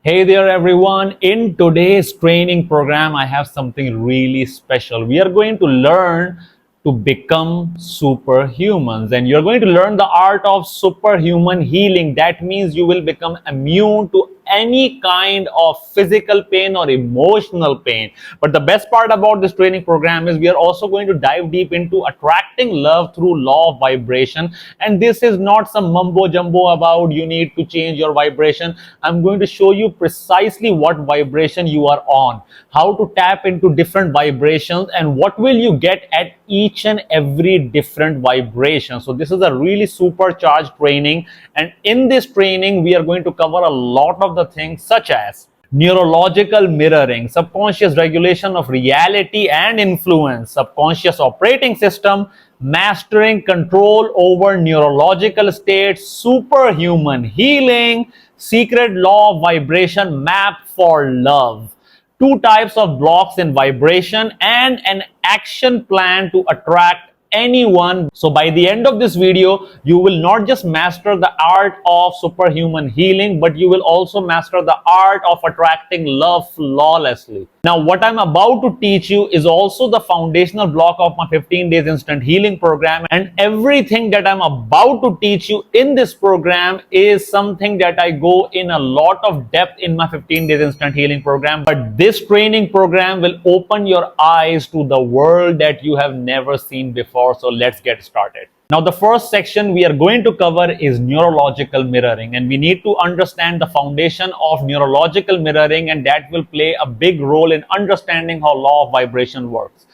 Hey there everyone, in today's training program I have something really special. We are going to learn to become superhumans, and you're going to learn the art of superhuman healing. That means you will become immune to any kind of physical pain or emotional pain. But the best part about this training program is we are also going to dive deep into attracting love through law of vibration. And this is not some mumbo jumbo about you need to change your vibration. I'm going to show you precisely what vibration you are on, how to tap into different vibrations, and what will you get at each and every different vibration. So this is a really supercharged training, and in this training we are going to cover a lot of the things such as neurological mirroring, subconscious regulation of reality and influence, subconscious operating system, mastering control over neurological states, superhuman healing, secret law of vibration map for love, two types of blocks in vibration, and an action plan to attract anyone. So by the end of this video, you will not just master the art of superhuman healing, but you will also master the art of attracting love flawlessly. Now, what I'm about to teach you is also the foundational block of my 15 days instant healing program. And everything that I'm about to teach you in this program is something that I go in a lot of depth in my 15 days instant healing program. But this training program will open your eyes to the world that you have never seen before. So let's get started. Now, the first section we are going to cover is neurological mirroring, and we need to understand the foundation of neurological mirroring, and that will play a big role in understanding how law of vibration works.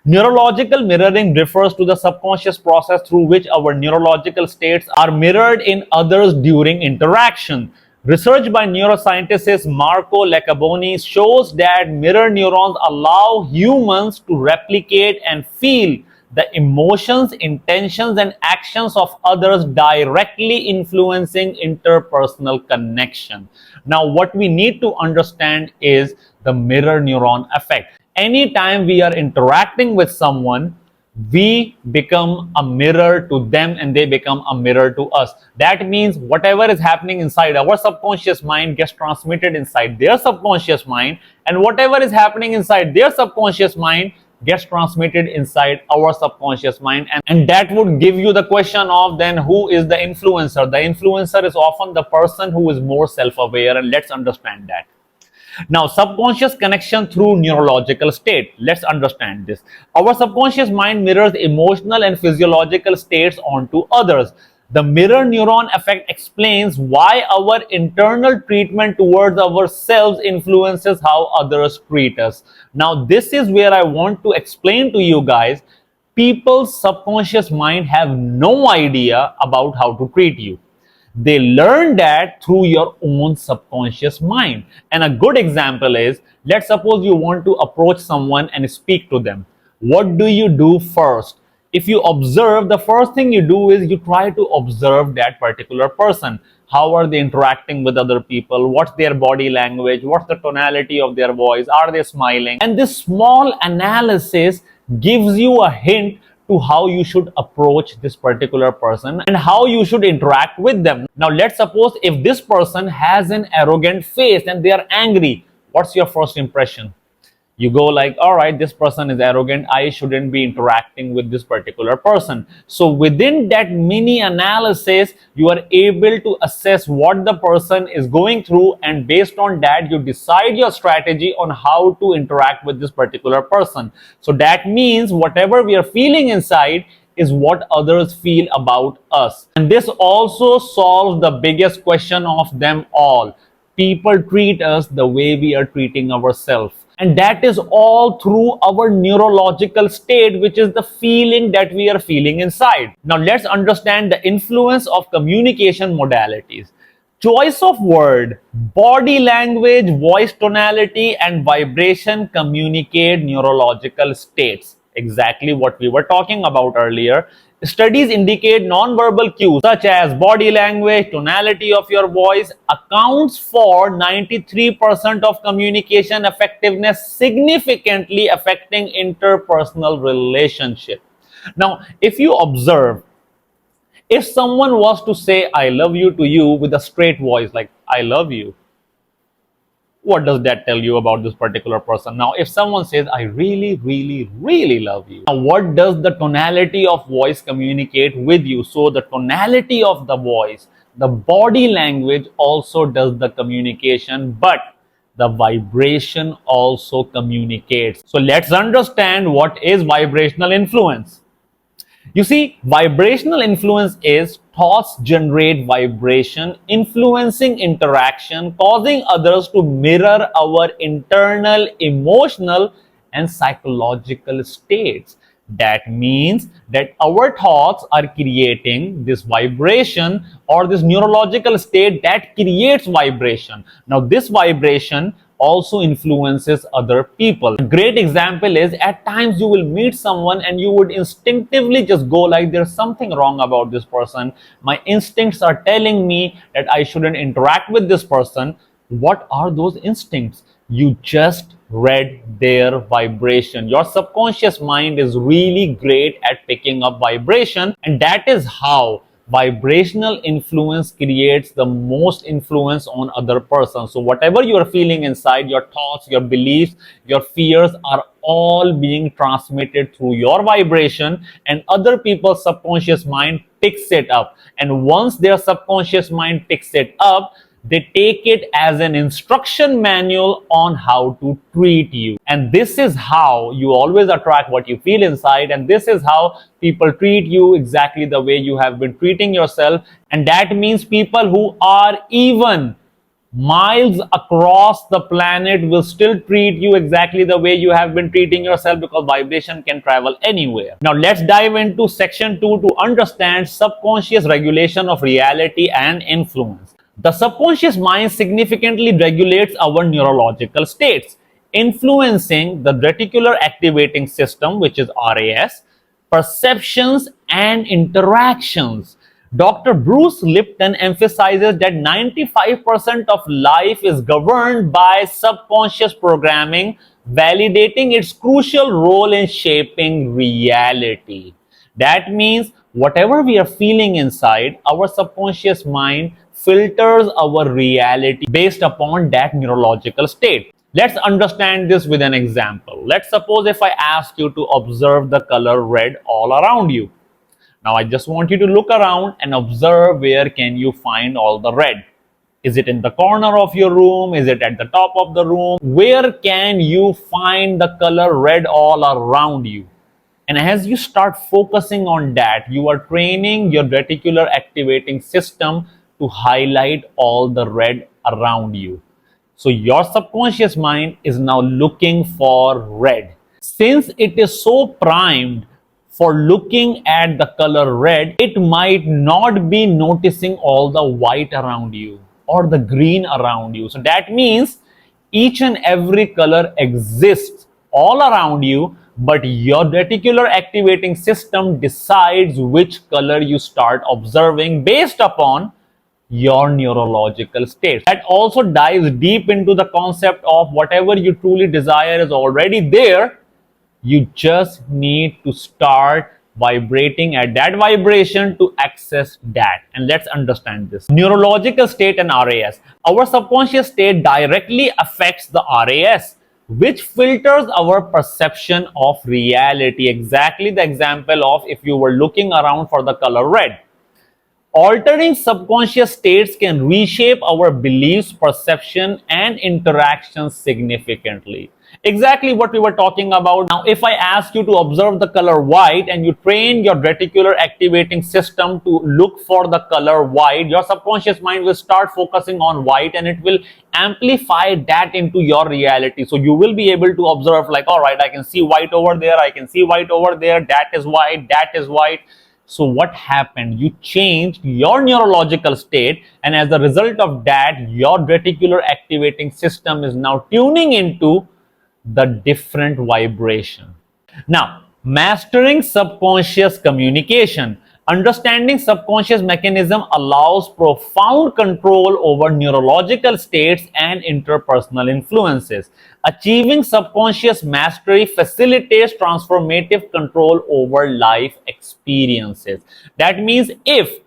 Neurological mirroring refers to the subconscious process through which our neurological states are mirrored in others during interaction. Research by neuroscientist Marco Leccaboni shows that mirror neurons allow humans to replicate and feel the emotions, intentions, and actions of others, directly influencing interpersonal connection. Now, what we need to understand is the mirror neuron effect. Anytime we are interacting with someone, we become a mirror to them and they become a mirror to us. That means whatever is happening inside our subconscious mind gets transmitted inside their subconscious mind, and whatever is happening inside their subconscious mind gets transmitted inside our subconscious mind. And that would give you the question of, then who is the influencer? The influencer is often the person who is more self-aware, and let's understand that. Now, subconscious connection through neurological state. Let's understand this. Our subconscious mind mirrors emotional and physiological states onto others. The mirror neuron effect explains why our internal treatment towards ourselves influences how others treat us. Now, this is where I want to explain to you guys, people's subconscious mind have no idea about how to treat you. They learn that through your own subconscious mind. And a good example is, let's suppose you want to approach someone and speak to them. What do you do first? If you observe, the first thing you do is you try to observe that particular person. How are they interacting with other people? What's their body language? What's the tonality of their voice? Are they smiling? And this small analysis gives you a hint to how you should approach this particular person and how you should interact with them. Now, let's suppose if this person has an arrogant face and they are angry, what's your first impression? You go like, all right, this person is arrogant, I shouldn't be interacting with this particular person. So within that mini analysis, you are able to assess what the person is going through, and based on that, you decide your strategy on how to interact with this particular person. So that means whatever we are feeling inside is what others feel about us. And this also solves the biggest question of them all. People treat us the way we are treating ourselves. And that is all through our neurological state, which is the feeling that we are feeling inside. Now, let's understand the influence of communication modalities. Choice of word, body language, voice tonality, and vibration communicate neurological states. Exactly what we were talking about earlier. Studies indicate non-verbal cues such as body language, tonality of your voice accounts for 93% of communication effectiveness, significantly affecting interpersonal relationship. Now, if you observe, if someone was to say I love you to you with a straight voice, like I love you, What does that tell you about this particular person? Now, if someone says, I really, really, really love you, now what does the tonality of voice communicate with you? So the tonality of the voice, the body language also does the communication, but the vibration also communicates. So let's understand what is vibrational influence. You see, vibrational influence is thoughts generate vibration, influencing interaction, causing others to mirror our internal, emotional, and psychological states. That means that our thoughts are creating this vibration or this neurological state that creates vibration. Now, this vibration also influences other people. A great example is at times you will meet someone and you would instinctively just go like, there's something wrong about this person. My instincts are telling me that I shouldn't interact with this person. What are those instincts? You just read their vibration. Your subconscious mind is really great at picking up vibration, and that is how vibrational influence creates the most influence on other persons. So whatever you are feeling inside, your thoughts, your beliefs, your fears are all being transmitted through your vibration, and other people's subconscious mind picks it up. And once their subconscious mind picks it up, they take it as an instruction manual on how to treat you. And this is how you always attract what you feel inside, and this is how people treat you exactly the way you have been treating yourself. And that means people who are even miles across the planet will still treat you exactly the way you have been treating yourself, because vibration can travel anywhere. Now let's dive into section 2 to understand subconscious regulation of reality and influence. The subconscious mind significantly regulates our neurological states, influencing the reticular activating system, which is RAS, perceptions, and interactions. Dr. Bruce Lipton emphasizes that 95% of life is governed by subconscious programming, validating its crucial role in shaping reality. That means whatever we are feeling inside, our subconscious mind filters our reality based upon that neurological state. Let's understand this with an example. Let's suppose if I ask you to observe the color red all around you. Now I just want you to look around and observe where can you find all the red. Is it in the corner of your room? Is it at the top of the room? Where can you find the color red all around you? And as you start focusing on that, you are training your reticular activating system to highlight all the red around you. So your subconscious mind is now looking for red. Since it is so primed for looking at the color red, it might not be noticing all the white around you or the green around you. So that means each and every color exists all around you, but your reticular activating system decides which color you start observing based upon your neurological state. That also dives deep into the concept of whatever you truly desire is already there. You just need to start vibrating at that vibration to access that. And let's understand this. Neurological state and RAS. Our subconscious state directly affects the RAS, which filters our perception of reality. Exactly the example of if you were looking around for the color red. Altering subconscious states can reshape our beliefs, perception, and interactions significantly. Exactly what we were talking about. Now, if I ask you to observe the color white and you train your reticular activating system to look for the color white, your subconscious mind will start focusing on white and it will amplify that into your reality. So you will be able to observe like, all right, I can see white over there, I can see white over there, that is white, that is white. So what happened? You changed your neurological state, and as a result of that, your reticular activating system is now tuning into the different vibration. Now, mastering subconscious communication. Understanding subconscious mechanism allows profound control over neurological states and interpersonal influences. Achieving subconscious mastery facilitates transformative control over life experiences. That means if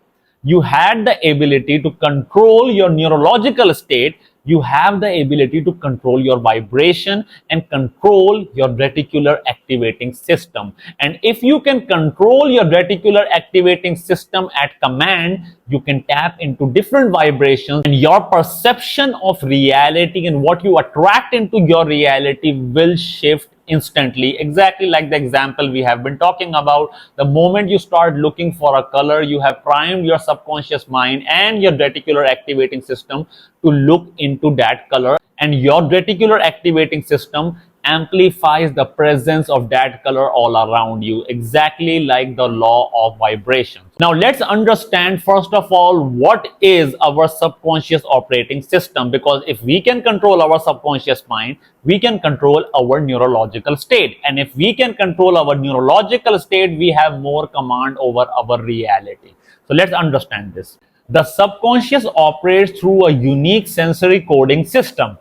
you had the ability to control your neurological state, you have the ability to control your vibration and control your reticular activating system. And if you can control your reticular activating system at command, you can tap into different vibrations, and your perception of reality and what you attract into your reality will shift instantly, exactly like the example we have been talking about. The moment you start looking for a color, you have primed your subconscious mind and your reticular activating system to look into that color, and your reticular activating system amplifies the presence of that color all around you, exactly like the law of vibration. Now let's understand first of all what is our subconscious operating system, because if we can control our subconscious mind, we can control our neurological state, and if we can control our neurological state, we have more command over our reality. So let's understand this. The subconscious operates through a unique sensory coding system,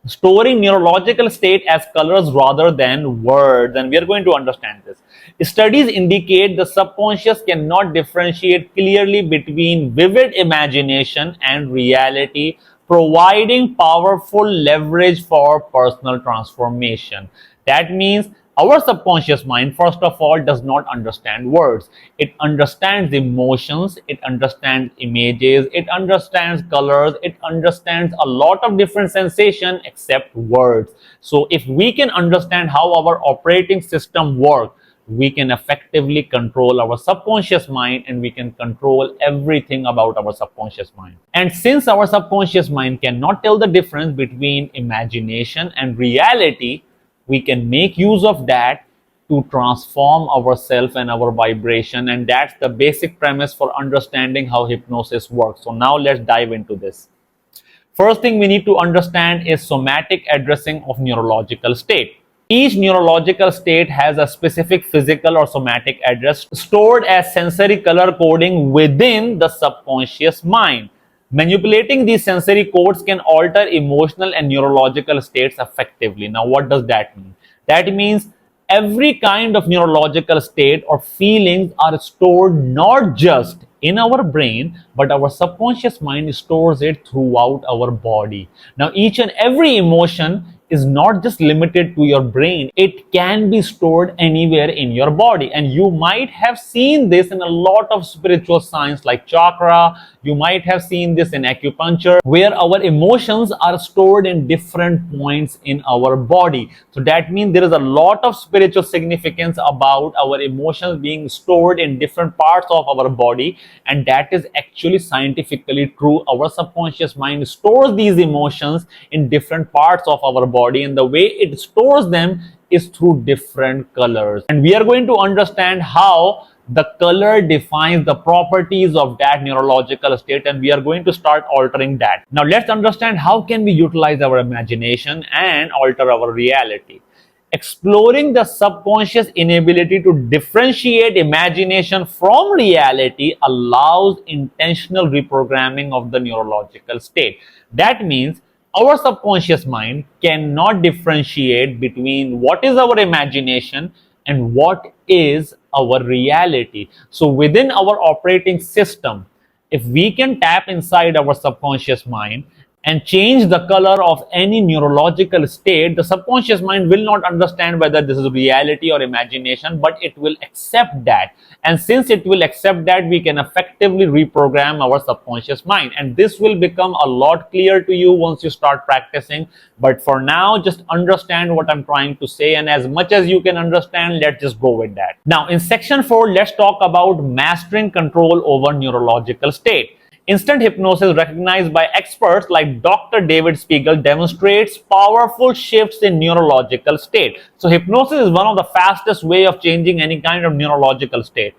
storing neurological state as colors rather than words, and we are going to understand this. Studies indicate the subconscious cannot differentiate clearly between vivid imagination and reality, providing powerful leverage for personal transformation. That means our subconscious mind, first of all, does not understand words. It understands emotions, it understands images, it understands colors, it understands a lot of different sensations except words. So if we can understand how our operating system works, we can effectively control our subconscious mind, and we can control everything about our subconscious mind. And since our subconscious mind cannot tell the difference between imagination and reality, we can make use of that to transform ourselves and our vibration, and that's the basic premise for understanding how hypnosis works. So now let's dive into this. First thing we need to understand is somatic addressing of neurological state. Each neurological state has a specific physical or somatic address stored as sensory color coding within the subconscious mind. Manipulating these sensory codes can alter emotional and neurological states effectively. Now, what does that mean? That means every kind of neurological state or feelings are stored not just in our brain, but our subconscious mind stores it throughout our body. Now, each and every emotion is not just limited to your brain. It can be stored anywhere in your body. And you might have seen this in a lot of spiritual science like chakra. You might have seen this in acupuncture, where our emotions are stored in different points in our body. So that means there is a lot of spiritual significance about our emotions being stored in different parts of our body. And that is actually scientifically true. Our subconscious mind stores these emotions in different parts of our body, and the way it stores them is through different colors. And we are going to understand how the color defines the properties of that neurological state, and we are going to start altering that. Now let's understand how can we utilize our imagination and alter our reality. Exploring the subconscious inability to differentiate imagination from reality allows intentional reprogramming of the neurological state. That means our subconscious mind cannot differentiate between what is our imagination and what is our reality. So within our operating system, if we can tap inside our subconscious mind and change the color of any neurological state, the subconscious mind will not understand whether this is reality or imagination, but it will accept that. And since it will accept that, we can effectively reprogram our subconscious mind. And this will become a lot clearer to you once you start practicing. But for now, just understand what I'm trying to say. And as much as you can understand, let's just go with that. Now, in section 4, let's talk about mastering control over neurological state. Instant hypnosis, recognized by experts like Dr. David Spiegel, demonstrates powerful shifts in neurological state. So hypnosis is one of the fastest way of changing any kind of neurological state.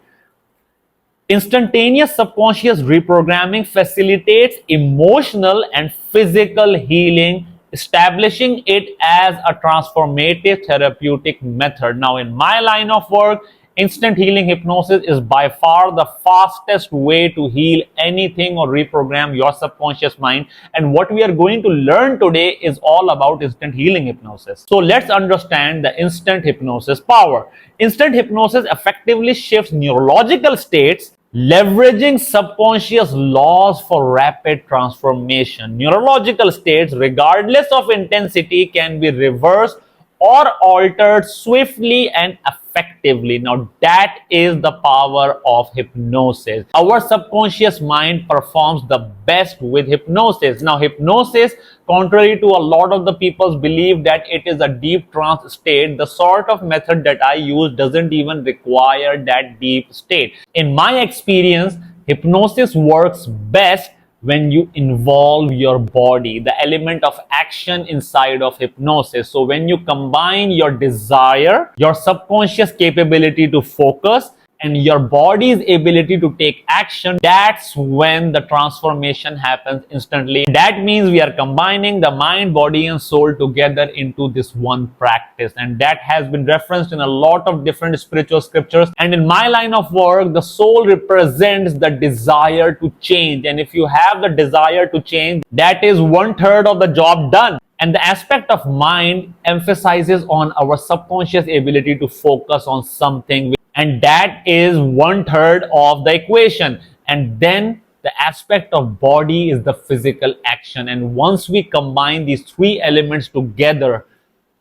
Instantaneous subconscious reprogramming facilitates emotional and physical healing, establishing it as a transformative therapeutic method. Now, in my line of work, instant healing hypnosis is by far the fastest way to heal anything or reprogram your subconscious mind. And what we are going to learn today is all about instant healing hypnosis. So let's understand the instant hypnosis power. Instant hypnosis effectively shifts neurological states Leveraging subconscious laws for rapid transformation. Neurological states, regardless of intensity, can be reversed or altered swiftly and effectively. Now, that is the power of hypnosis. Our subconscious mind performs the best with hypnosis. Now, hypnosis, contrary to a lot of the people's belief that it is a deep trance state, the sort of method that I use doesn't even require that deep state. In my experience, hypnosis works best when you involve your body, the element of action inside of hypnosis. So when you combine your desire, your subconscious capability to focus, and your body's ability to take action, that's when the transformation happens instantly. That means we are combining the mind, body, and soul together into this one practice, and that has been referenced in a lot of different spiritual scriptures. And in my line of work, the soul represents the desire to change, and if you have the desire to change, that is 1/3 of the job done. And the aspect of mind emphasizes on our subconscious ability to focus on something, and that is 1/3 of the equation. And then the aspect of body is the physical action. And once we combine these three elements together,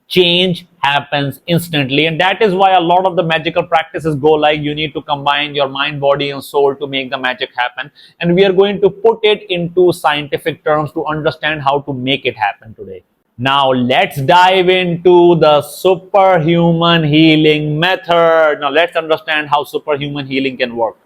change happens instantly. And that is why a lot of the magical practices go like you need to combine your mind, body, and soul to make the magic happen. And we are going to put it into scientific terms to understand how to make it happen today. Now let's dive into the superhuman healing method. Now let's understand how superhuman healing can work.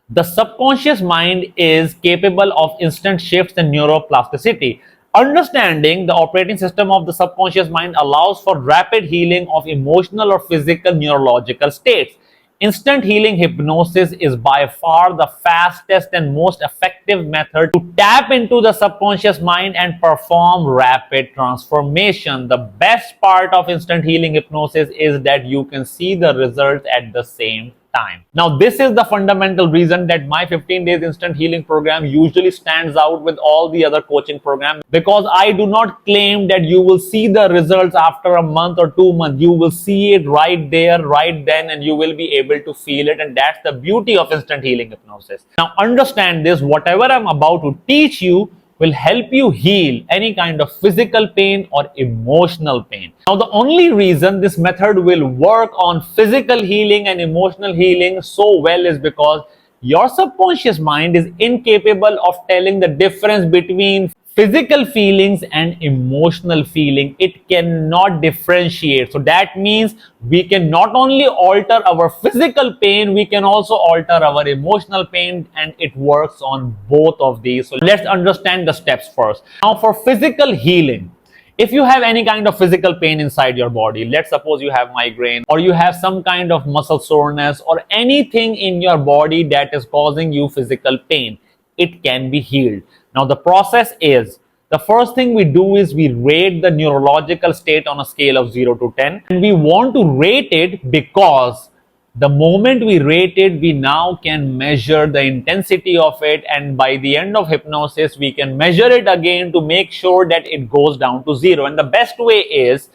The subconscious mind is capable of instant shifts in neuroplasticity. Understanding the operating system of the subconscious mind allows for rapid healing of emotional or physical neurological states. Instant healing hypnosis is by far the fastest and most effective method to tap into the subconscious mind and perform rapid transformation. The best part of instant healing hypnosis is that you can see the results at the same time. Now, this is the fundamental reason that my 15 days instant healing program usually stands out with all the other coaching programs, because I do not claim that you will see the results after a month or 2 months. You will see it right there, right then, and you will be able to feel it. And that's the beauty of instant healing hypnosis. Now, understand this: whatever I'm about to teach you will help you heal any kind of physical pain or emotional pain. Now, the only reason this method will work on physical healing and emotional healing so well is because your subconscious mind is incapable of telling the difference between physical feelings and emotional feeling. It cannot differentiate. So that means we can not only alter our physical pain, we can also alter our emotional pain, and it works on both of these. So let's understand the steps first. Now, for physical healing, if you have any kind of physical pain inside your body, let's suppose you have migraine or you have some kind of muscle soreness or anything in your body that is causing you physical pain, it can be healed. Now, the process is, the first thing we do is we rate the neurological state on a scale of 0 to 10. And we want to rate it because the moment we rate it, we now can measure the intensity of it. And by the end of hypnosis, we can measure it again to make sure that it goes down to 0. And the best way is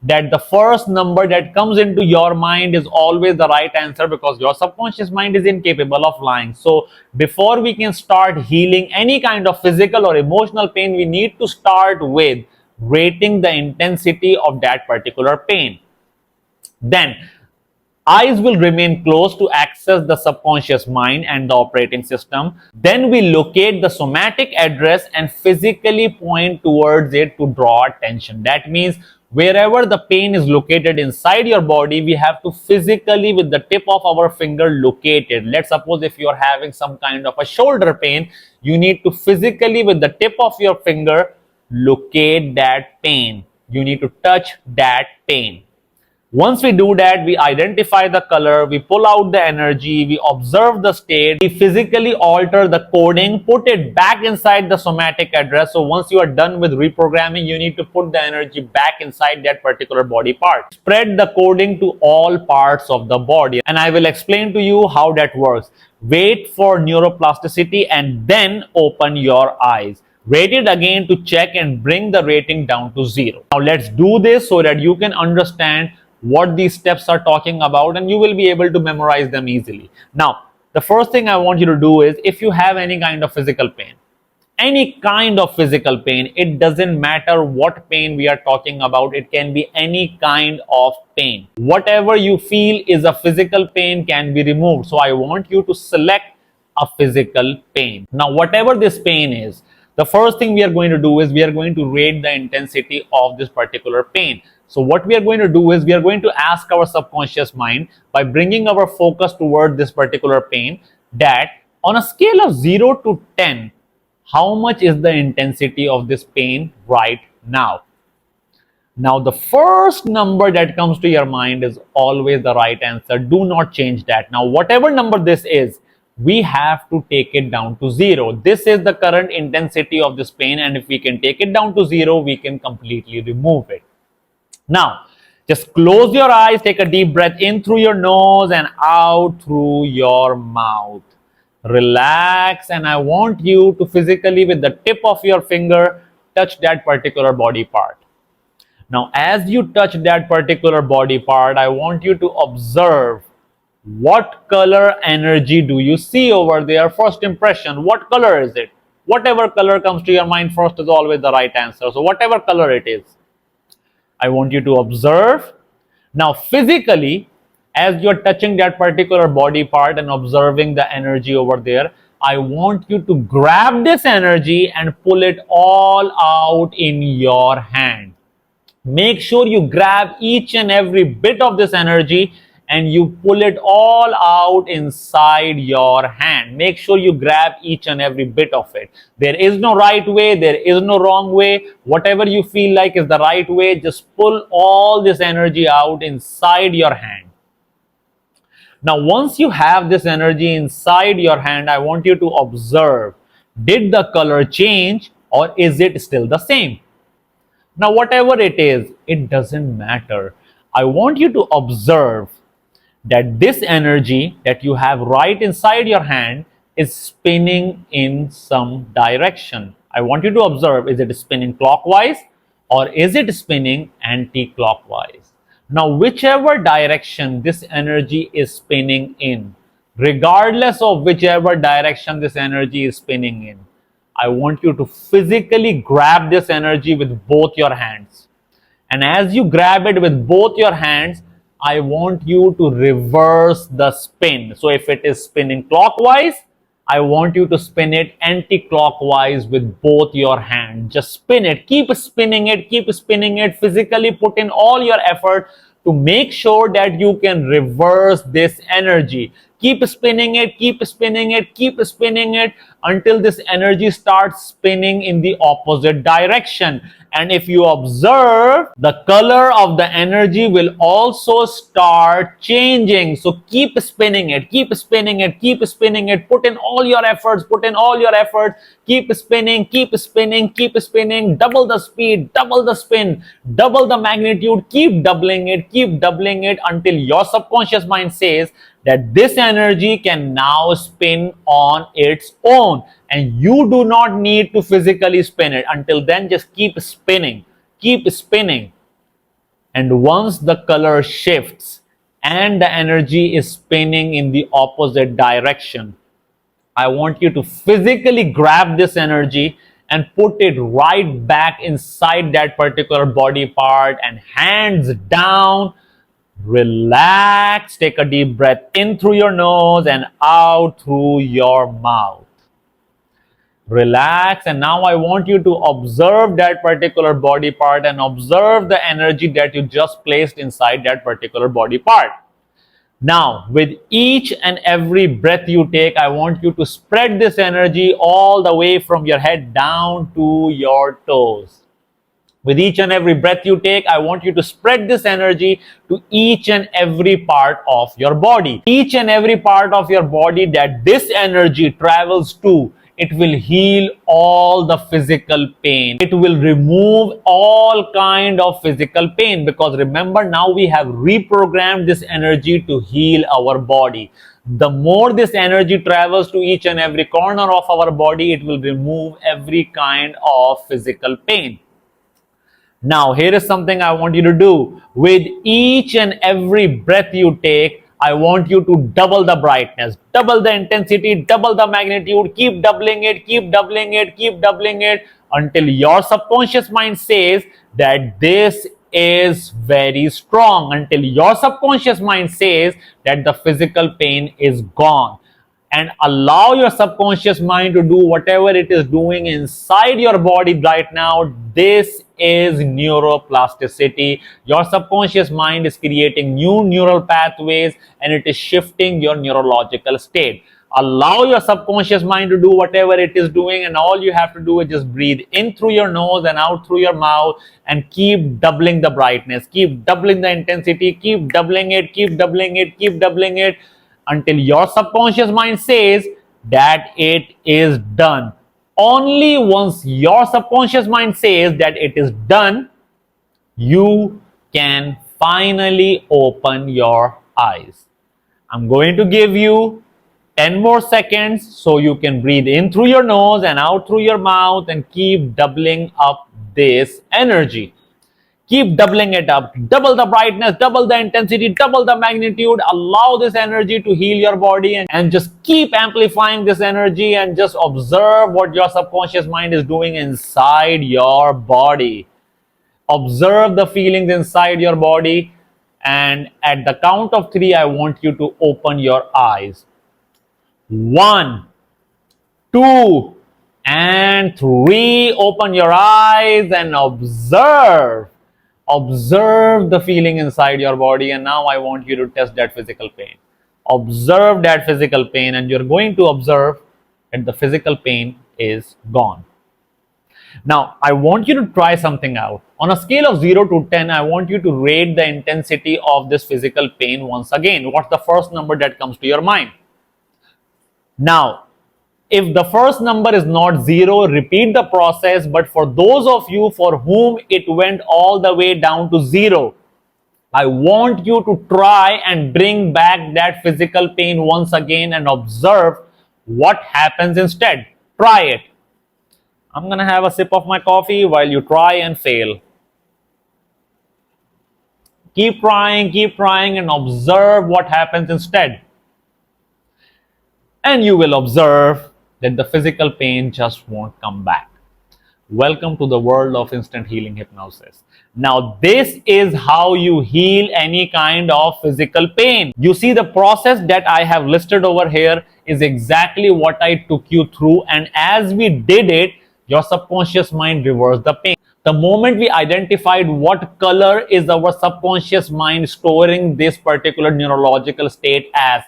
that the first number that comes into your mind is always the right answer, because your subconscious mind is incapable of lying. So before we can start healing any kind of physical or emotional pain, we need to start with rating the intensity of that particular pain. Then eyes will remain closed to access the subconscious mind and the operating system. Then we locate the somatic address and physically point towards it to draw attention. That means wherever the pain is located inside your body, we have to physically, with the tip of our finger, locate it. Let's suppose if you are having some kind of a shoulder pain, you need to physically, with the tip of your finger, locate that pain. You need to touch that pain. Once we do that, we identify the color, we pull out the energy, we observe the state, we physically alter the coding, put it back inside the somatic address. So once you are done with reprogramming, you need to put the energy back inside that particular body part. Spread the coding to all parts of the body. And I will explain to you how that works. Wait for neuroplasticity and then open your eyes. Rate it again to check and bring the rating down to 0. Now let's do this so that you can understand what these steps are talking about, and you will be able to memorize them easily. Now, the first thing I want you to do is, if you have any kind of physical pain, any kind of physical pain, it doesn't matter what pain we are talking about, it can be any kind of pain. Whatever you feel is a physical pain can be removed. So I want you to select a physical pain. Now, whatever this pain is, the first thing we are going to do is we are going to rate the intensity of this particular pain. So what we are going to do is we are going to ask our subconscious mind, by bringing our focus toward this particular pain, that on a scale of 0 to 10, how much is the intensity of this pain right now? Now, the first number that comes to your mind is always the right answer. Do not change that. Now, whatever number this is, we have to take it down to 0. This is the current intensity of this pain, and if we can take it down to 0, we can completely remove it. Now, just close your eyes, take a deep breath in through your nose and out through your mouth. Relax, and I want you to physically, with the tip of your finger, touch that particular body part. Now, as you touch that particular body part, I want you to observe what color energy do you see over there. First impression, what color is it? Whatever color comes to your mind first is always the right answer. So whatever color it is, I want you to observe. Now, physically, as you're touching that particular body part and observing the energy over there, I want you to grab this energy and pull it all out in your hand. Make sure you grab each and every bit of this energy and you pull it all out inside your hand. Make sure you grab each and every bit of it. There is no right way, there is no wrong way. Whatever you feel like is the right way, just pull all this energy out inside your hand. Now, once you have this energy inside your hand, I want you to observe, did the color change or is it still the same? Now, whatever it is, it doesn't matter. I want you to observe that this energy that you have right inside your hand is spinning in some direction. I want you to observe, is it spinning clockwise or is it spinning anti-clockwise? Now, whichever direction this energy is spinning in, regardless of whichever direction this energy is spinning in, I want you to physically grab this energy with both your hands. And as you grab it with both your hands, I want you to reverse the spin. So if it is spinning clockwise, I want you to spin it anti-clockwise with both your hands. Just spin it, keep spinning it, physically put in all your effort to make sure that you can reverse this energy. Keep spinning it, until this energy starts spinning in the opposite direction. And if you observe, the color of the energy will also start changing. So keep spinning it, put in all your efforts, keep spinning, double the speed, double the spin, double the magnitude, keep doubling it until your subconscious mind says that this energy can now spin on its own and you do not need to physically spin it. Until then, just keep spinning. And once the color shifts and the energy is spinning in the opposite direction, I want you to physically grab this energy and put it right back inside that particular body part, and hands down, relax, take a deep breath in through your nose and out through your mouth. Relax, and now I want you to observe that particular body part and observe the energy that you just placed inside that particular body part. Now, with each and every breath you take, I want you to spread this energy all the way from your head down to your toes. With each and every breath you take, I want you to spread this energy to each and every part of your body. Each and every part of your body that this energy travels to, it will heal all the physical pain. It will remove all kind of physical pain, because remember, now we have reprogrammed this energy to heal our body. The more this energy travels to each and every corner of our body, it will remove every kind of physical pain. Now, here is something I want you to do. With each and every breath you take, I want you to double the brightness, double the intensity, double the magnitude, keep doubling it, keep doubling it, keep doubling it until your subconscious mind says that this is very strong, until your subconscious mind says that the physical pain is gone. And allow your subconscious mind to do whatever it is doing inside your body right now. This is neuroplasticity. Your subconscious mind is creating new neural pathways and it is shifting your neurological state. Allow your subconscious mind to do whatever it is doing, and all you have to do is just breathe in through your nose and out through your mouth and keep doubling the brightness, keep doubling the intensity, keep doubling it, keep doubling it, keep doubling it until your subconscious mind says that it is done. Only once your subconscious mind says that it is done, you can finally open your eyes. I'm going to give you 10 more seconds so you can breathe in through your nose and out through your mouth and keep doubling up this energy. Keep doubling it up. Double the brightness, double the intensity, double the magnitude. Allow this energy to heal your body and just keep amplifying this energy and just observe what your subconscious mind is doing inside your body. Observe the feelings inside your body, and at the count of 3, I want you to open your eyes. 1, 2, and 3. Open your eyes and observe. Observe the feeling inside your body, and now I want you to test that physical pain. Observe that physical pain, and you're going to observe that the physical pain is gone. Now, I want you to try something out. On a scale of 0 to 10, I want you to rate the intensity of this physical pain once again. What's the first number that comes to your mind? Now, if the first number is not 0, repeat the process. But for those of you for whom it went all the way down to 0, I want you to try and bring back that physical pain once again and observe what happens instead. Try it. I'm going to have a sip of my coffee while you try and fail. Keep trying and observe what happens instead. And you will observe that the physical pain just won't come back. Welcome to the world of instant healing hypnosis. Now, this is how you heal any kind of physical pain. You see, the process that I have listed over here is exactly what I took you through, and as we did it, your subconscious mind reversed the pain. The moment we identified what color is our subconscious mind storing this particular neurological state as,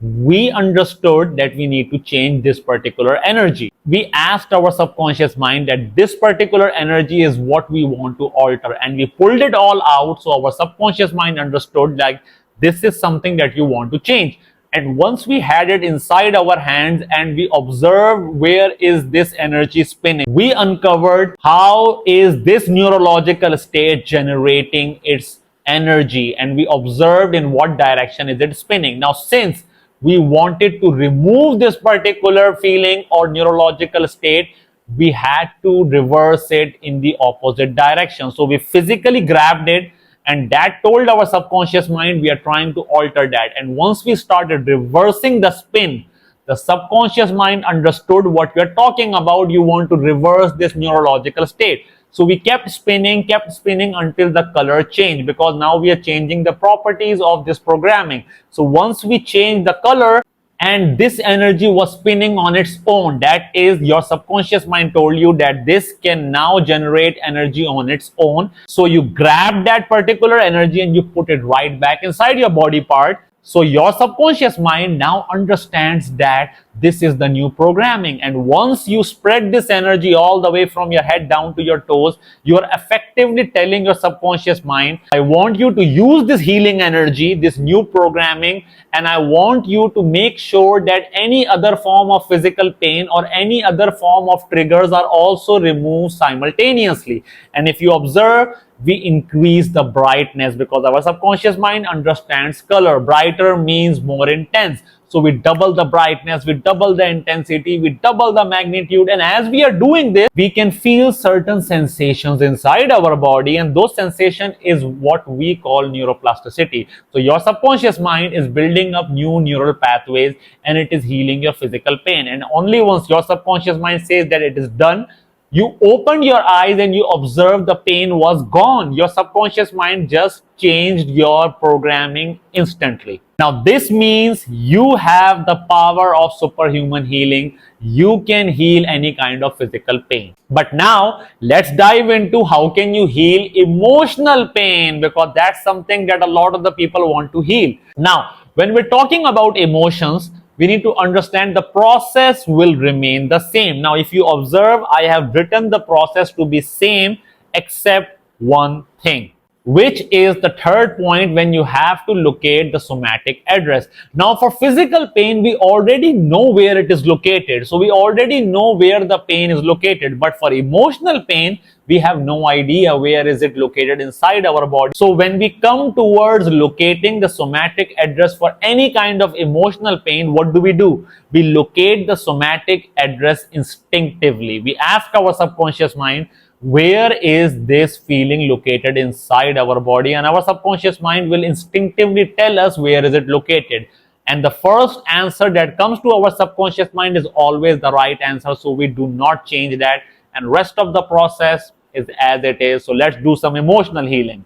we understood that we need to change this particular energy. We asked our subconscious mind that this particular energy is what we want to alter, and we pulled it all out, so our subconscious mind understood that this is something that you want to change. And once we had it inside our hands and we observed where is this energy spinning, we uncovered how is this neurological state generating its energy, and we observed in what direction is it spinning. Now, since we wanted to remove this particular feeling or neurological state, we had to reverse it in the opposite direction. So we physically grabbed it, and that told our subconscious mind we are trying to alter that. And once we started reversing the spin, the subconscious mind understood what we are talking about. You want to reverse this neurological state. So we kept spinning until the color changed, because now we are changing the properties of this programming. So once we change the color and this energy was spinning on its own, that is, your subconscious mind told you that this can now generate energy on its own. So you grab that particular energy and you put it right back inside your body part. So your subconscious mind now understands that this is the new programming. And once you spread this energy all the way from your head down to your toes, you are effectively telling your subconscious mind, I want you to use this healing energy, this new programming, and I want you to make sure that any other form of physical pain or any other form of triggers are also removed simultaneously. And if you observe, we increase the brightness because our subconscious mind understands color. Brighter means more intense. So we double the brightness, we double the intensity, we double the magnitude. And as we are doing this, we can feel certain sensations inside our body, and those sensations is what we call neuroplasticity. So your subconscious mind is building up new neural pathways, and it is healing your physical pain. And only once your subconscious mind says that it is done, you opened your eyes and you observed the pain was gone. Your subconscious mind just changed your programming instantly. Now, this means you have the power of superhuman healing. You can heal any kind of physical pain. But now, let's dive into how can you heal emotional pain, because that's something that a lot of the people want to heal. Now, when we're talking about emotions, we need to understand the process will remain the same. Now, if you observe, I have written the process to be same except one thing, which is the third point, when you have to locate the somatic address. Now, for physical pain, we already know where it is located. So we already know where the pain is located. But for emotional pain, we have no idea where is it located inside our body. So when we come towards locating the somatic address for any kind of emotional pain, what do? We locate the somatic address instinctively. We ask our subconscious mind, where is this feeling located inside our body? And our subconscious mind will instinctively tell us where is it located. And the first answer that comes to our subconscious mind is always the right answer. So we do not change that. And rest of the process is as it is. So let's do some emotional healing.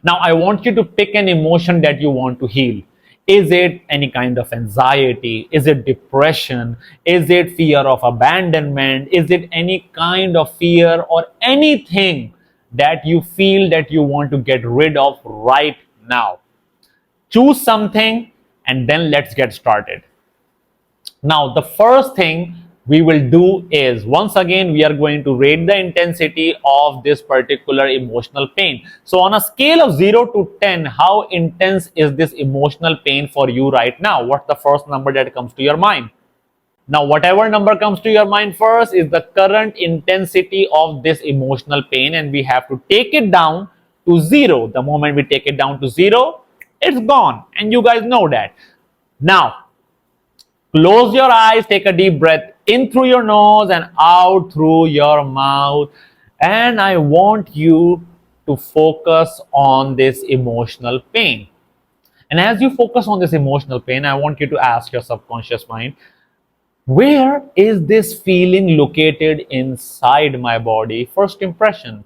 Now, I want you to pick an emotion that you want to heal. Is it any kind of anxiety? Is it depression? Is it fear of abandonment? Is it any kind of fear or anything that you feel that you want to get rid of right now? Choose something and then let's get started. Now, the first thing we will do is, once again, we are going to rate the intensity of this particular emotional pain. So on a scale of 0 to 10, how intense is this emotional pain for you right now? What's the first number that comes to your mind? Now, whatever number comes to your mind first is the current intensity of this emotional pain, and we have to take it down to 0. The moment we take it down to 0, it's gone, and you guys know that. Now, close your eyes, take a deep breath in through your nose and out through your mouth. And I want you to focus on this emotional pain. And as you focus on this emotional pain, I want you to ask your subconscious mind, where is this feeling located inside my body? First impression.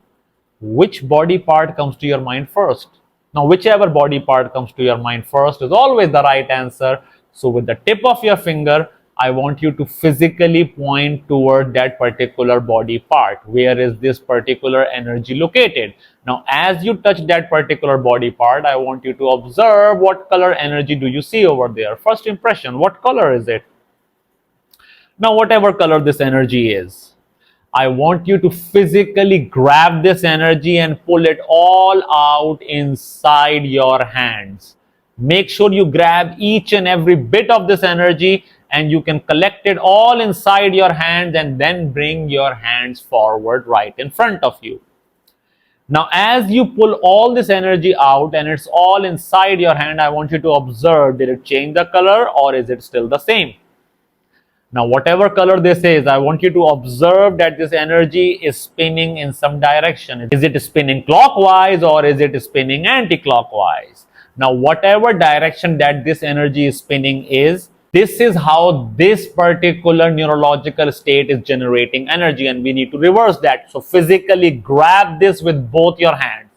Which body part comes to your mind first? Now, whichever body part comes to your mind first is always the right answer. So with the tip of your finger, I want you to physically point toward that particular body part. Where is this particular energy located? Now, as you touch that particular body part, I want you to observe what color energy do you see over there. First impression, what color is it? Now, whatever color this energy is, I want you to physically grab this energy and pull it all out inside your hands. Make sure you grab each and every bit of this energy and you can collect it all inside your hands and then bring your hands forward right in front of you. Now, as you pull all this energy out and it's all inside your hand, I want you to observe, did it change the color or is it still the same? Now, whatever color this is, I want you to observe that this energy is spinning in some direction. Is it spinning clockwise or is it spinning anti-clockwise? Now, whatever direction that this energy is spinning is, this is how this particular neurological state is generating energy, and we need to reverse that. So physically grab this with both your hands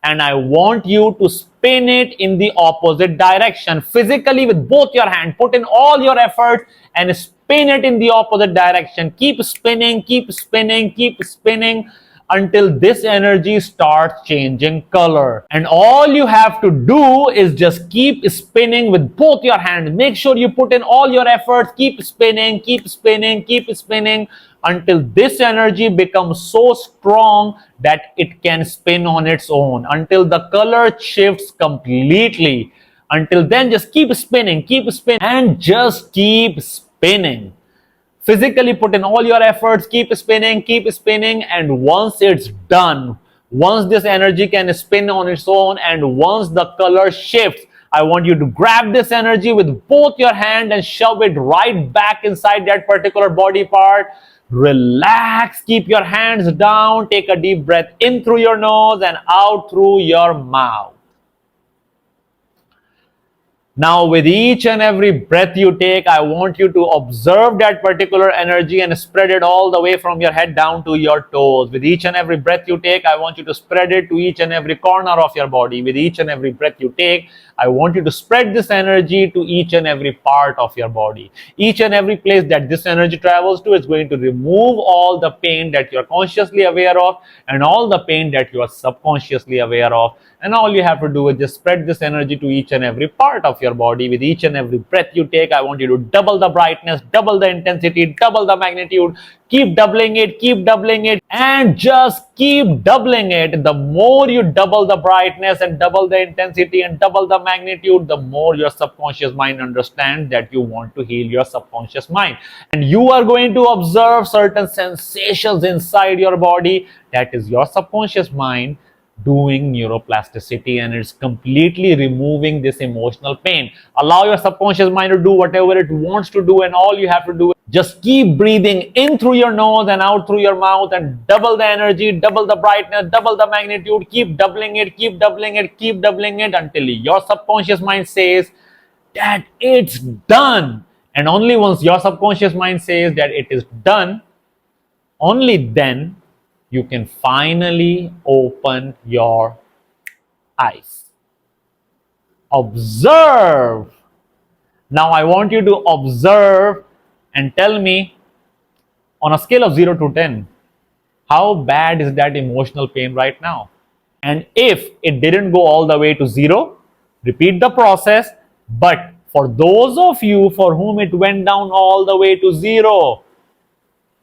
and I want you to spin it in the opposite direction. Physically with both your hands, put in all your effort and spin it in the opposite direction. Keep spinning, keep spinning, keep spinning until this energy starts changing color. And all you have to do is just keep spinning with both your hands. Make sure you put in all your efforts. Keep spinning, keep spinning, keep spinning until this energy becomes so strong that it can spin on its own, until the color shifts completely. Until then, just keep spinning, and just keep spinning. Physically put in all your efforts, keep spinning, and once it's done, once this energy can spin on its own and once the color shifts, I want you to grab this energy with both your hands and shove it right back inside that particular body part. Relax, keep your hands down, take a deep breath in through your nose and out through your mouth. Now, with each and every breath you take, I want you to observe that particular energy and spread it all the way from your head down to your toes. With each and every breath you take, I want you to spread it to each and every corner of your body. With each and every breath you take, I want you to spread this energy to each and every part of your body. Each and every place that this energy travels to is going to remove all the pain that you're consciously aware of and all the pain that you are subconsciously aware of. And all you have to do is just spread this energy to each and every part of your body. With each and every breath you take, I want you to double the brightness, double the intensity, double the magnitude. Keep doubling it, and just keep doubling it. The more you double the brightness and double the intensity and double the magnitude, the more your subconscious mind understands that you want to heal your subconscious mind. And you are going to observe certain sensations inside your body. That is your subconscious mind doing neuroplasticity, and it's completely removing this emotional pain. Allow your subconscious mind to do whatever it wants to do, and all you have to do is just keep breathing in through your nose and out through your mouth and double the energy, double the brightness, double the magnitude. Keep doubling it, keep doubling it, keep doubling it until your subconscious mind says that it's done. And only once your subconscious mind says that it is done, only then you can finally open your eyes. Observe. Now I want you to observe and tell me, on a scale of 0 to 10, how bad is that emotional pain right now? And if it didn't go all the way to 0, repeat the process. But for those of you for whom it went down all the way to 0,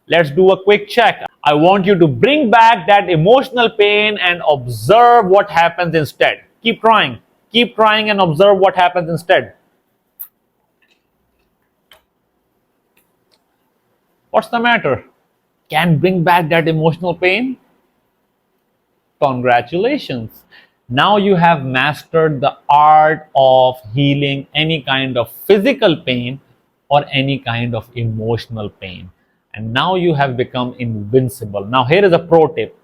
let's do a quick check. I want you to bring back that emotional pain and observe what happens instead. Keep trying and observe what happens instead. What's the matter? Can bring back that emotional pain? Congratulations. Now you have mastered the art of healing any kind of physical pain or any kind of emotional pain. And now you have become invincible. Now here is a pro tip.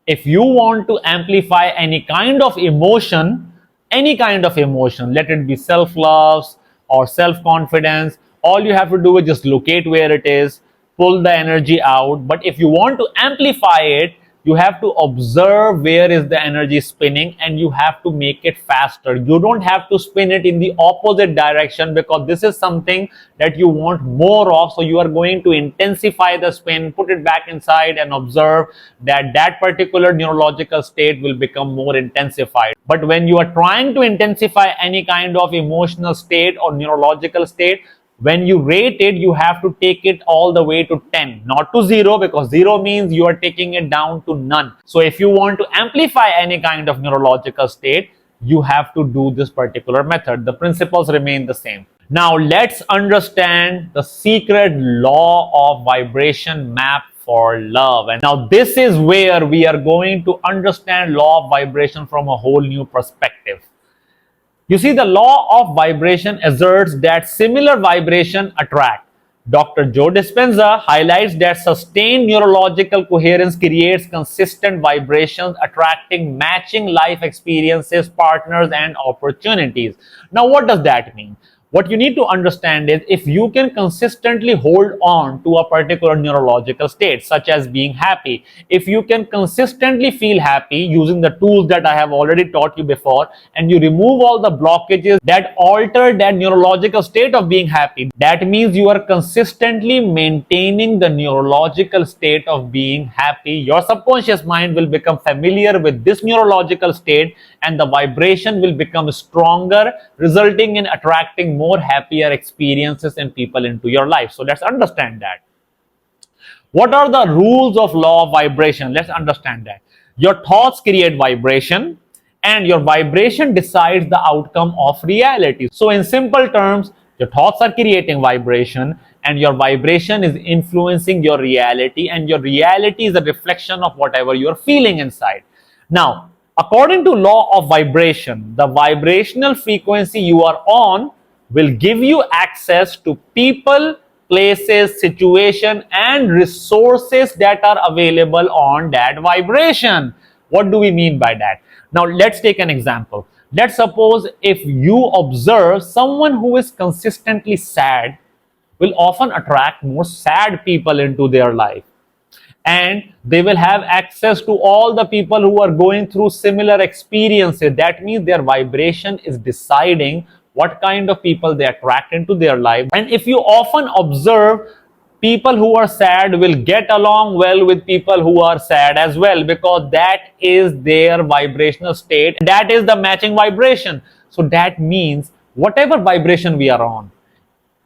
If you want to amplify any kind of emotion, let it be self-love or self-confidence, all you have to do is just locate where it is, pull the energy out. But if you want to amplify it, you have to observe where is the energy spinning and you have to make it faster. You don't have to spin it in the opposite direction because this is something that you want more of. So you are going to intensify the spin, put it back inside and observe that that particular neurological state will become more intensified. But when you are trying to intensify any kind of emotional state or neurological state, when you rate it, you have to take it all the way to 10, not to 0, because 0 means you are taking it down to none. So if you want to amplify any kind of neurological state, you have to do this particular method. The principles remain the same. Now let's understand the secret law of vibration map for love. And now this is where we are going to understand law of vibration from a whole new perspective. You see, the law of vibration asserts that similar vibration attract. Dr. Joe Dispenza highlights that sustained neurological coherence creates consistent vibrations, attracting matching life experiences, partners, and opportunities. Now, what does that mean? What you need to understand is if you can consistently hold on to a particular neurological state, such as being happy, if you can consistently feel happy using the tools that I have already taught you before, and you remove all the blockages that alter that neurological state of being happy, that means you are consistently maintaining the neurological state of being happy. Your subconscious mind will become familiar with this neurological state and the vibration will become stronger, resulting in attracting more happier experiences and people into your life. So let's understand that. What are the rules of law of vibration? Let's understand that. Your thoughts create vibration and your vibration decides the outcome of reality. So in simple terms, your thoughts are creating vibration and your vibration is influencing your reality, and your reality is a reflection of whatever you're feeling inside. Now, According to law of vibration, the vibrational frequency you are on will give you access to people, places, situation and resources that are available on that vibration. What do we mean by that? Now let's take an example. Let's suppose if you observe someone who is consistently sad will often attract more sad people into their life, and they will have access to all the people who are going through similar experiences. That means their vibration is deciding what kind of people they attract into their life. And if you often observe, people who are sad will get along well with people who are sad as well, because that is their vibrational state, that is the matching vibration. So that means whatever vibration we are on,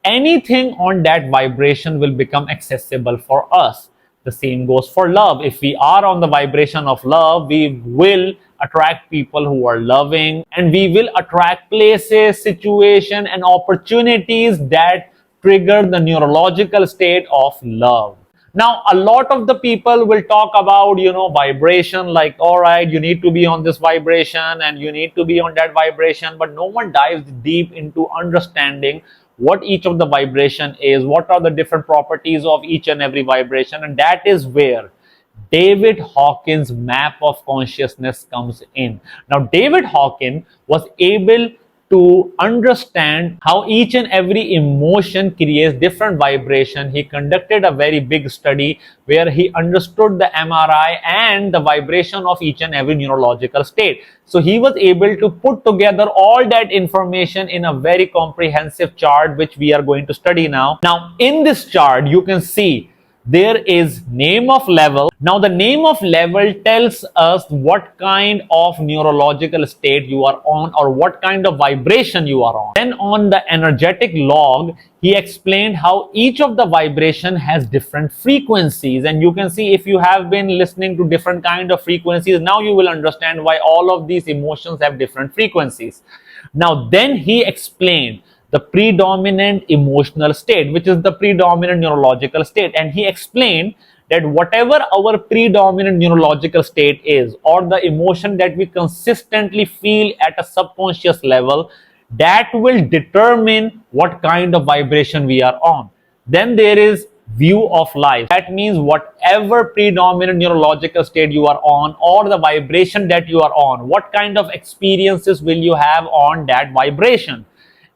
anything on that vibration will become accessible for us. The same goes for love. If we are on the vibration of love, we will attract people who are loving, and we will attract places, situation and opportunities that trigger the neurological state of love. Now, a lot of the people will talk about, vibration, like, all right, you need to be on this vibration and you need to be on that vibration, but no one dives deep into understanding what each of the vibration is, what are the different properties of each and every vibration. And that is where David Hawkins' map of consciousness comes in. Now, David Hawkins was able to understand how each and every emotion creates different vibration. He conducted a very big study where he understood the MRI and the vibration of each and every neurological state. So he was able to put together all that information in a very comprehensive chart, which we are going to study now. Now, in this chart, you can see there is name of level. Now the name of level tells us what kind of neurological state you are on, or what kind of vibration you are on. Then on the energetic log, he explained how each of the vibration has different frequencies, and you can see, if you have been listening to different kind of frequencies, now you will understand why all of these emotions have different frequencies. Now then he explained the predominant emotional state, which is the predominant neurological state. And he explained that whatever our predominant neurological state is, or the emotion that we consistently feel at a subconscious level, that will determine what kind of vibration we are on. Then there is view of life. That means whatever predominant neurological state you are on, or the vibration that you are on, what kind of experiences will you have on that vibration.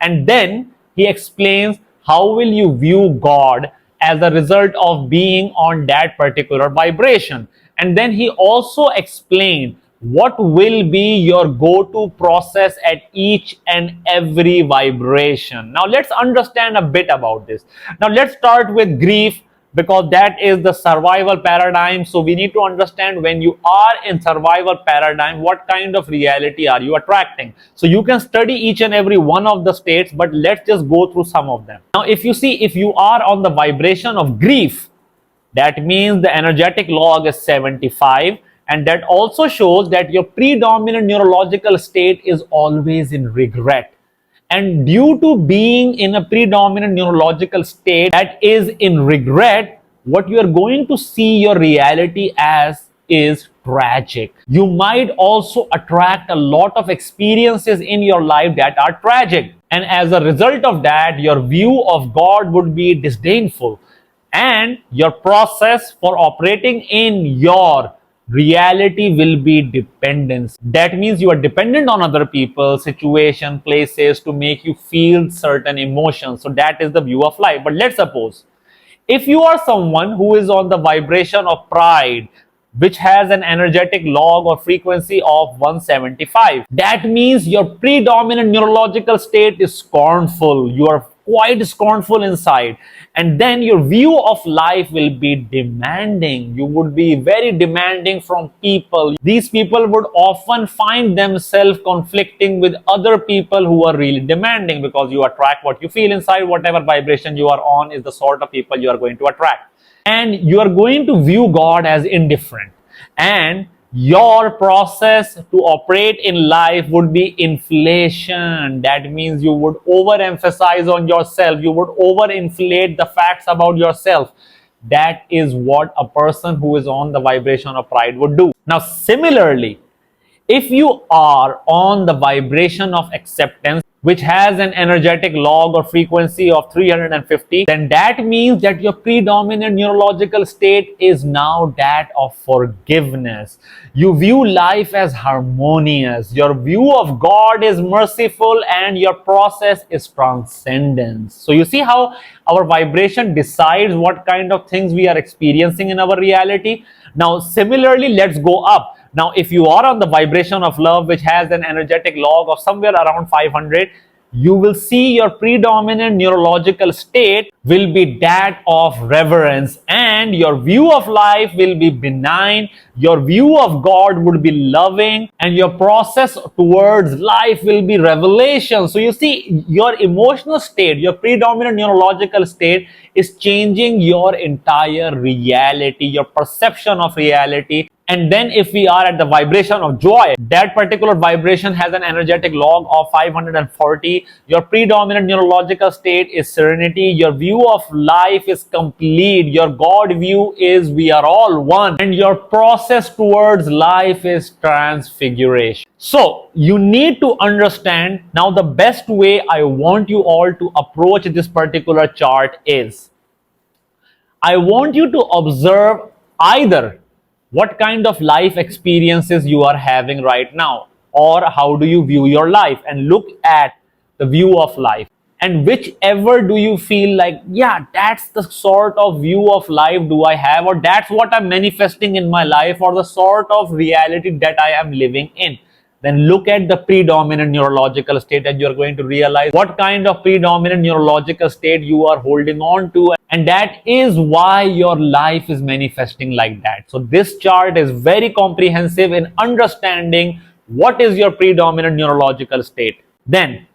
And then he explains how will you view God as a result of being on that particular vibration. And then he also explained what will be your go-to process at each and every vibration. Now let's understand a bit about this. Now let's start with grief, because that is the survival paradigm. So we need to understand, when you are in survival paradigm, what kind of reality are you attracting. So you can study each and every one of the states, but let's just go through some of them. Now if you see, if you are on the vibration of grief, that means the energetic log is 75, and that also shows that your predominant neurological state is always in regret. And due to being in a predominant neurological state that is in regret, what you are going to see your reality as is tragic. You might also attract a lot of experiences in your life that are tragic. And as a result of that, your view of God would be disdainful. And your process for operating in your reality will be dependence. That means you are dependent on other people, situation, places to make you feel certain emotions. So that is the view of life. But let's suppose if you are someone who is on the vibration of pride, which has an energetic log or frequency of 175, that means your predominant neurological state is scornful. You are quite scornful inside, and then your view of life will be demanding. You would be very demanding from people. These people would often find themselves conflicting with other people who are really demanding, because you attract what you feel inside. Whatever vibration you are on is the sort of people you are going to attract. And you are going to view God as indifferent, and your process to operate in life would be inflation. That means you would overemphasize on yourself, you would overinflate the facts about yourself. That is what a person who is on the vibration of pride would do. Now similarly, If you are on the vibration of acceptance, which has an energetic log or frequency of 350, then that means that your predominant neurological state is now that of forgiveness. You view life as harmonious. Your view of God is merciful, and your process is transcendence. So you see how our vibration decides what kind of things we are experiencing in our reality. Now, similarly, let's go up. Now, if you are on the vibration of love, which has an energetic log of somewhere around 500, you will see your predominant neurological state will be that of reverence, and your view of life will be benign. Your view of God would be loving, and your process towards life will be revelation. So you see, your emotional state, your predominant neurological state is changing your entire reality, your perception of reality. And then if we are at the vibration of joy, that particular vibration has an energetic log of 540. Your predominant neurological state is serenity. Your view of life is complete. Your God view is we are all one. And your process towards life is transfiguration. So you need to understand now the best way I want you all to approach this particular chart is I want you to observe either what kind of life experiences you are having right now, or how do you view your life, and look at the view of life. And whichever do you feel like, yeah, that's the sort of view of life do I have, or that's what I'm manifesting in my life, or the sort of reality that I am living in, then look at the predominant neurological state, and you're going to realize what kind of predominant neurological state you are holding on to. And that is why your life is manifesting like that. So this chart is very comprehensive in understanding what is your predominant neurological state. Then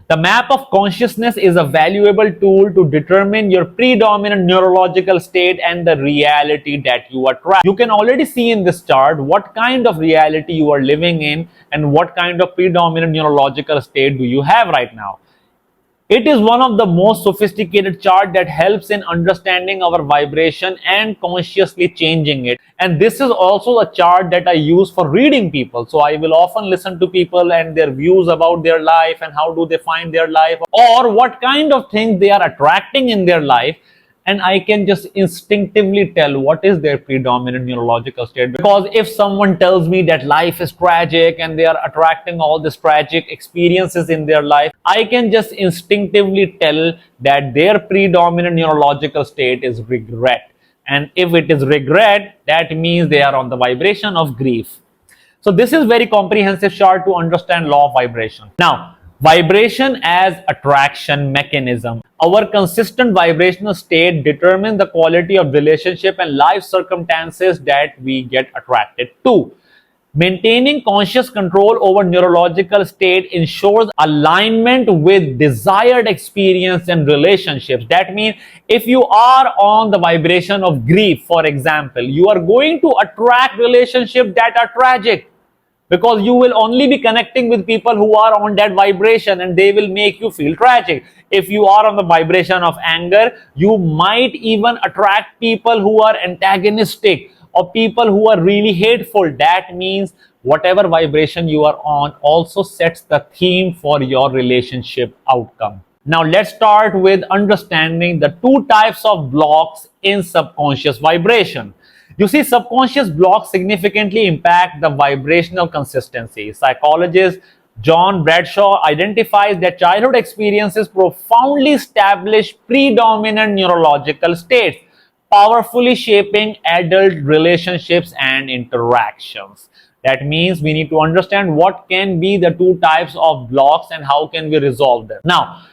the map of consciousness is a valuable tool to determine your predominant neurological state and the reality that you attract. You can already see in this chart what kind of reality you are living in and what kind of predominant neurological state do you have right now. It is one of the most sophisticated chart that helps in understanding our vibration and consciously changing it. And this is also a chart that I use for reading people. So I will often listen to people and their views about their life and how do they find their life, or what kind of things they are attracting in their life. And I can just instinctively tell what is their predominant neurological state. Because if someone tells me that life is tragic and they are attracting all these tragic experiences in their life, I can just instinctively tell that their predominant neurological state is regret. And if it is regret, that means they are on the vibration of grief. So this is very comprehensive chart to understand law of vibration. Now, vibration as attraction mechanism. Our consistent vibrational state determines the quality of relationship and life circumstances that we get attracted to. Maintaining conscious control over neurological state ensures alignment with desired experience and relationships. That means if you are on the vibration of grief, for example, you are going to attract relationships that are tragic, because you will only be connecting with people who are on that vibration and they will make you feel tragic. If you are on the vibration of anger, you might even attract people who are antagonistic or people who are really hateful. That means whatever vibration you are on also sets the theme for your relationship outcome. Now let's start with understanding the two types of blocks in subconscious vibration. You see, subconscious blocks significantly impact the vibrational consistency. Psychologist John Bradshaw identifies that childhood experiences profoundly establish predominant neurological states, powerfully shaping adult relationships and interactions. That means we need to understand what can be the two types of blocks and how can we resolve them. Now,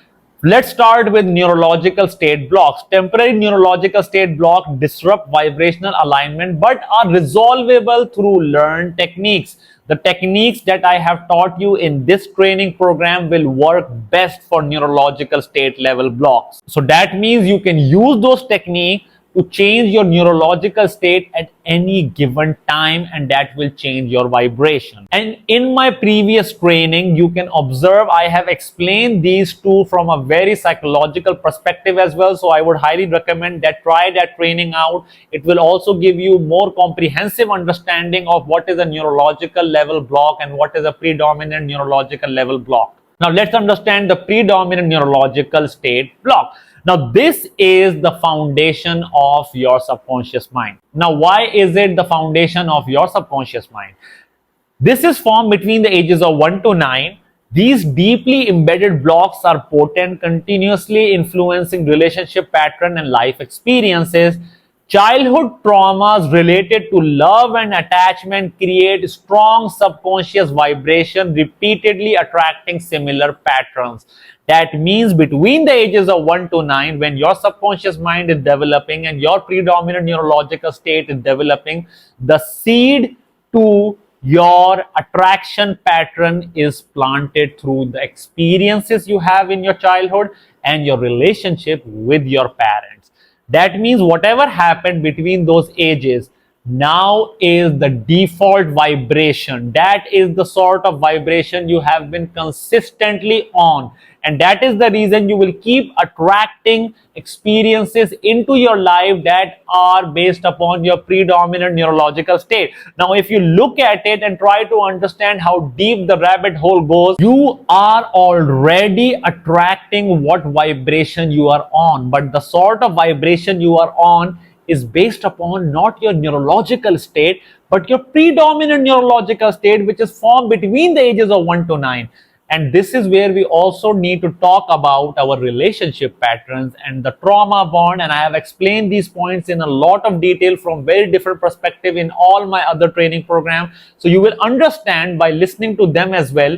let's start with neurological state blocks. Temporary neurological state blocks disrupt vibrational alignment but are resolvable through learned techniques. The techniques that I have taught you in this training program will work best for neurological state level blocks. So that means you can use those techniques to change your neurological state at any given time, and that will change your vibration. And in my previous training, you can observe I have explained these two from a very psychological perspective as well. So I would highly recommend that try that training out. It will also give you more comprehensive understanding of what is a neurological level block and what is a predominant neurological level block. Now let's understand the predominant neurological state block. Now this is the foundation of your subconscious mind. Now why is it the foundation of your subconscious mind? This is formed between the ages of 1 to 9. These deeply embedded blocks are potent, continuously influencing relationship pattern and life experiences. Childhood traumas related to love and attachment create strong subconscious vibration, repeatedly attracting similar patterns. That means between the ages of 1 to 9, when your subconscious mind is developing and your predominant neurological state is developing, the seed to your attraction pattern is planted through the experiences you have in your childhood and your relationship with your parents. That means whatever happened between those ages now is the default vibration. That is the sort of vibration you have been consistently on. And that is the reason you will keep attracting experiences into your life that are based upon your predominant neurological state. Now, if you look at it and try to understand how deep the rabbit hole goes, you are already attracting what vibration you are on. But the sort of vibration you are on is based upon not your neurological state, but your predominant neurological state, which is formed between the ages of 1 to 9. And this is where we also need to talk about our relationship patterns and the trauma bond. And I have explained these points in a lot of detail from very different perspective in all my other training programs. So you will understand by listening to them as well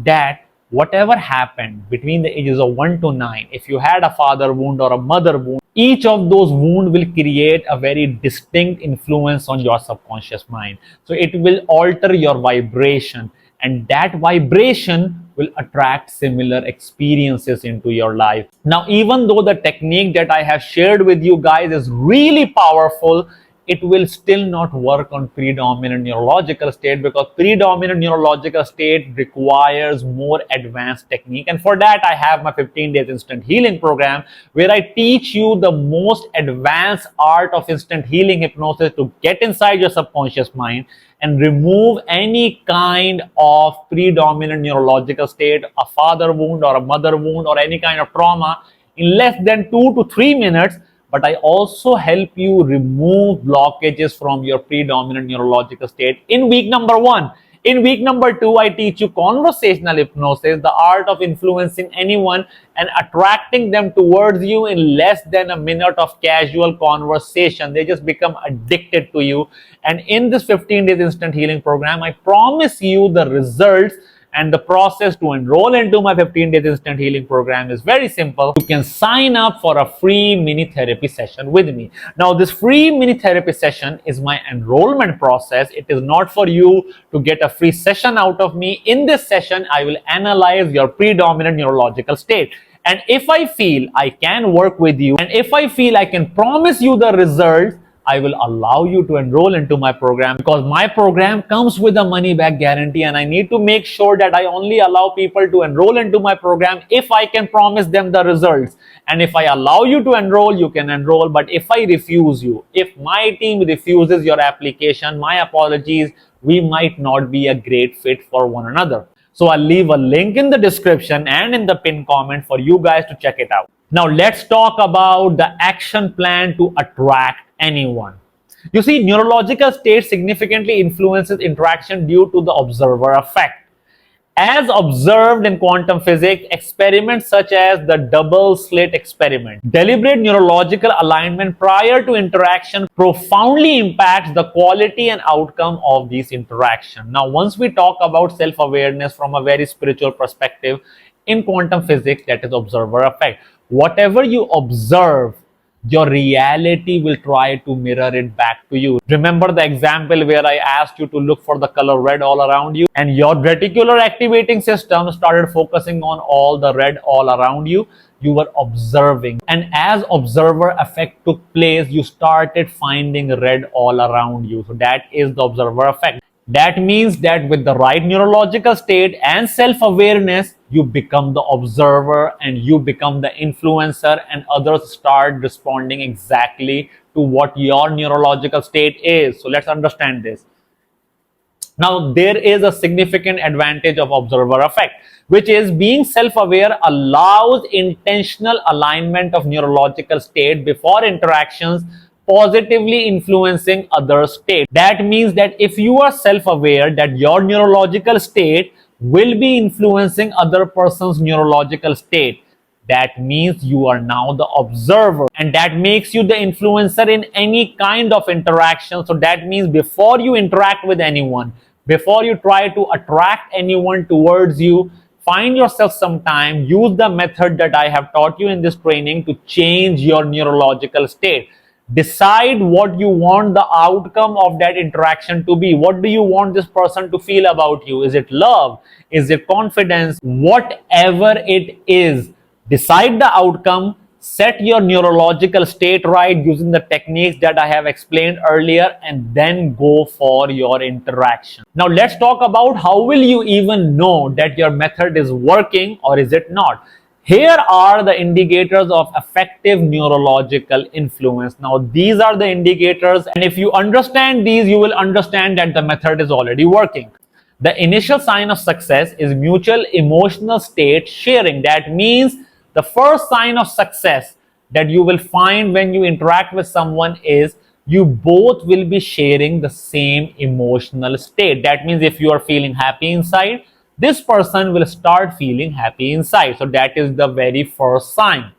that whatever happened between the ages of 1 to 9, if you had a father wound or a mother wound, each of those wounds will create a very distinct influence on your subconscious mind. So it will alter your vibration, and that vibration will attract similar experiences into your life. Now, even though the technique that I have shared with you guys is really powerful, it will still not work on predominant neurological state, because predominant neurological state requires more advanced technique. And for that, I have my 15 days instant healing program, where I teach you the most advanced art of instant healing hypnosis to get inside your subconscious mind and remove any kind of predominant neurological state, a father wound or a mother wound or any kind of trauma, in less than 2 to 3 minutes. But I also help you remove blockages from your predominant neurological state in week number 1. In week number 2, I teach you conversational hypnosis, the art of influencing anyone and attracting them towards you in less than a minute of casual conversation. They just become addicted to you. And in this 15 days instant healing program, I promise you the results. And the process to enroll into my 15 days instant healing program is very simple. You can sign up for a free mini therapy session with me. Now, this free mini therapy session is my enrollment process. It is not for you to get a free session out of me. In this session, I will analyze your predominant neurological state. And if I feel I can work with you, and if I feel I can promise you the results, I will allow you to enroll into my program, because my program comes with a money back guarantee, and I need to make sure that I only allow people to enroll into my program if I can promise them the results. And if I allow you to enroll, you can enroll. But if I refuse you, if my team refuses your application, my apologies, we might not be a great fit for one another. So I'll leave a link in the description and in the pinned comment for you guys to check it out. Now let's talk about the action plan to attract anyone. You see, neurological state significantly influences interaction due to the observer effect. As observed in quantum physics, experiments such as the double slit experiment, deliberate neurological alignment prior to interaction profoundly impacts the quality and outcome of these interactions. Now, once we talk about self-awareness from a very spiritual perspective, in quantum physics, that is observer effect. Whatever you observe, your reality will try to mirror it back to you. Remember the example where I asked you to look for the color red all around you, and your reticular activating system started focusing on all the red all around you. You were observing, and as observer effect took place, you started finding red all around you. So that is the observer effect. That means that with the right neurological state and self-awareness, you become the observer and you become the influencer, and others start responding exactly to what your neurological state is. So let's understand this. Now, there is a significant advantage of observer effect, which is being self-aware allows intentional alignment of neurological state before interactions, positively influencing other state. That means that if you are self-aware that your neurological state will be influencing other person's neurological state, that means you are now the observer, and that makes you the influencer in any kind of interaction. So that means before you interact with anyone, before you try to attract anyone towards you, find yourself some time, use the method that I have taught you in this training to change your neurological state. Decide what you want the outcome of that interaction to be. What do you want this person to feel about you? Is it love? Is it confidence? Whatever it is, decide the outcome, set your neurological state right using the techniques that I have explained earlier, and then go for your interaction. Now let's talk about how will you even know that your method is working or is it not. Here are the indicators of effective neurological influence. Now, these are the indicators, and if you understand these, you will understand that the method is already working. The initial sign of success is mutual emotional state sharing. That means the first sign of success that you will find when you interact with someone is you both will be sharing the same emotional state. That means if you are feeling happy inside, this person will start feeling happy inside. So that is the very first sign.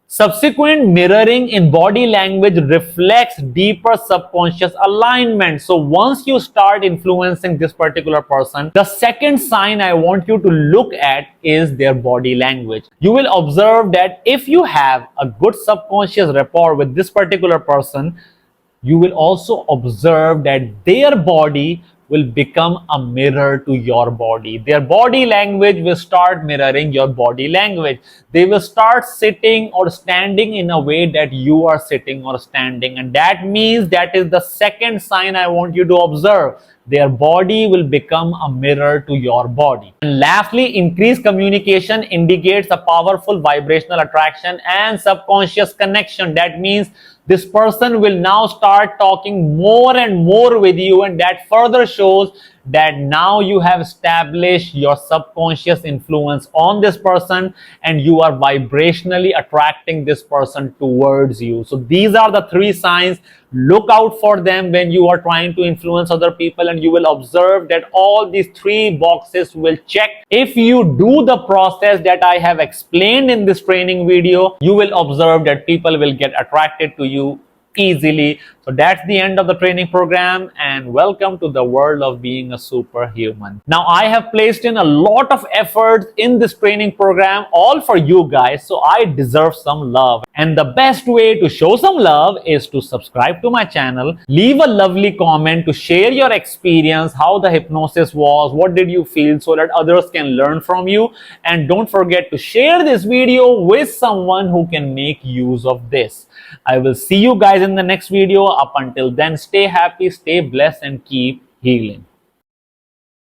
Subsequent mirroring in body language reflects deeper subconscious alignment. So once you start influencing this particular person, the second sign I want you to look at is their body language. You will observe that if you have a good subconscious rapport with this particular person, you will also observe that their body will become a mirror to your body. Their body language will start mirroring your body language. They will start sitting or standing in a way that you are sitting or standing. And that means that is the second sign I want you to observe. Their body will become a mirror to your body. And lastly, increased communication indicates a powerful vibrational attraction and subconscious connection. That means this person will now start talking more and more with you, and that further shows that now you have established your subconscious influence on this person and you are vibrationally attracting this person towards you. So these are the three signs. Look out for them when you are trying to influence other people, and you will observe that all these three boxes will check. If you do the process that I have explained in this training video, you will observe that people will get attracted to you easily. So that's the end of the training program, and welcome to the world of being a superhuman. Now, I have placed in a lot of efforts in this training program, all for you guys, so I deserve some love. And the best way to show some love is to subscribe to my channel, leave a lovely comment to share your experience, how the hypnosis was, what did you feel, so that others can learn from you. And don't forget to share this video with someone who can make use of this. I will see you guys in the next video. Up until then, stay happy, stay blessed, and keep healing.